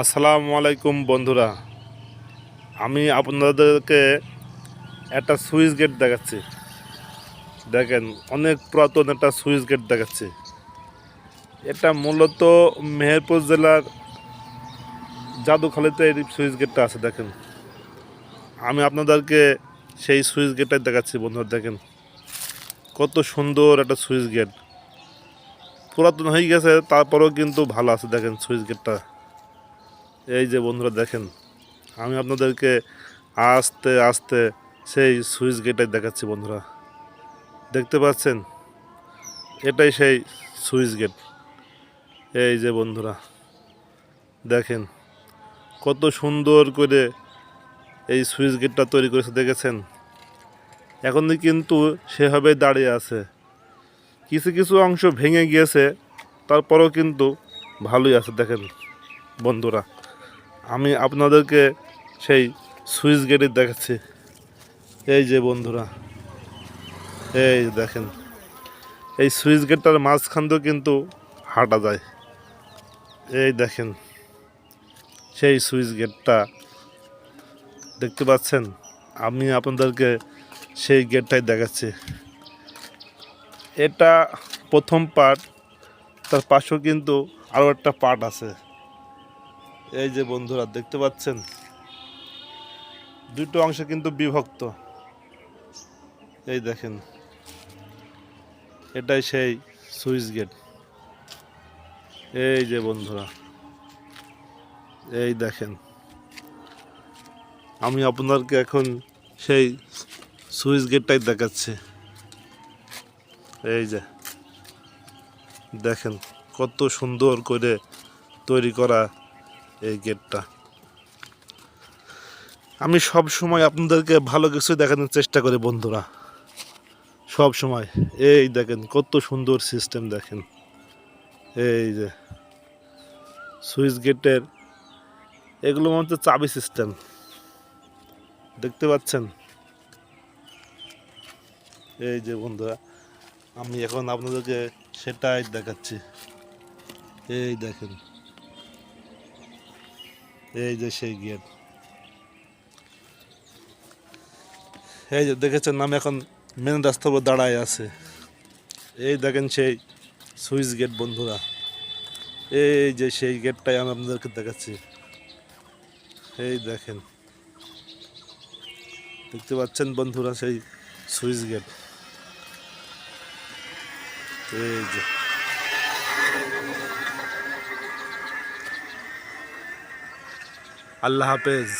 আসসালামু আলাইকুম বন্ধুরা, আমি আপনাদেরকে একটা সুইচ গেট দেখাচ্ছি। দেখেন, অনেক পুরাতন একটা সুইচ গেট দেখাচ্ছি। এটা মূলত মেহেরপুর জেলার জাদুখালিতে এই সুইচ গেটটা আছে। দেখেন, আমি আপনাদেরকে সেই সুইচ গেটটাই দেখাচ্ছি। বন্ধুরা দেখেন, কত সুন্দর একটা সুইচ গেট। পুরাতন হয়ে গেছে, তারপরেও কিন্তু ভালো আছে। দেখেন সুইচ গেটটা, এই যে বন্ধুরা দেখেন, আমি আপনাদেরকে আস্তে আস্তে সেই সুইচ গেটটাই দেখাচ্ছি। বন্ধুরা দেখতে পাচ্ছেন, এটাই সেই সুইচ গেট। এই যে বন্ধুরা দেখেন, কত সুন্দর করে এই সুইচ গেটটা তৈরি করেছে দেখেছেন। এখন কিন্তু সেভাবে দাঁড়িয়ে আছে, কিছু কিছু অংশ ভেঙে গিয়েছে, তারপরেও কিন্তু ভালোই আছে। দেখেন বন্ধুরা, আমি আপনাদেরকে সেই সুইচ গেটই দেখাচ্ছি। এই যে বন্ধুরা, এই দেখেন, এই সুইচ গেটটার মাঝখান দিয়েও কিন্তু হাঁটা যায়। এই দেখেন সেই সুইচ গেটটা দেখতে পাচ্ছেন। আমি আপনাদেরকে সেই গেটটাই দেখাচ্ছি। এটা প্রথম পার্ট, তার পাশেও কিন্তু আরও একটা পার্ট আছে। এই যে বন্ধুরা দেখতে পাচ্ছেন, দুটো অংশে কিন্তু বিভক্ত। এই দেখেন, এটাই সেই সুইচ গেট। এই যে বন্ধুরা, এই দেখেন, আমি আপনাদেরকে এখন সেই সুইচ গেটটাই দেখাচ্ছি। এই যে দেখেন, কত সুন্দর করে তৈরি করা এই গেটটা। আমি সব সময় আপনাদেরকে ভালো কিছু দেখানোর চেষ্টা করি বন্ধুরা, সব সময়। এই দেখেন কত সুন্দর সিস্টেম। দেখেন এই যে সুইচ গেটের, এগুলো মধ্যে চাবি সিস্টেম দেখতে পাচ্ছেন। এই যে বন্ধুরা, আমি এখন আপনাদেরকে সেটাই দেখাচ্ছি। এই দেখেন, এই যে সেই গেট। এই যে দেখেছেন, আমি এখন মেন রাস্তার উপর দাঁড়ায় আছে। এই দেখেন সেই সুইচ গেট বন্ধুরা। এই যে সেই গেটটাই আমি আপনাদেরকে দেখাচ্ছি। এই দেখেন, দেখতে পাচ্ছেন বন্ধুরা সেই সুইচ গেট। এই যে আল্লাহ হাফেজ।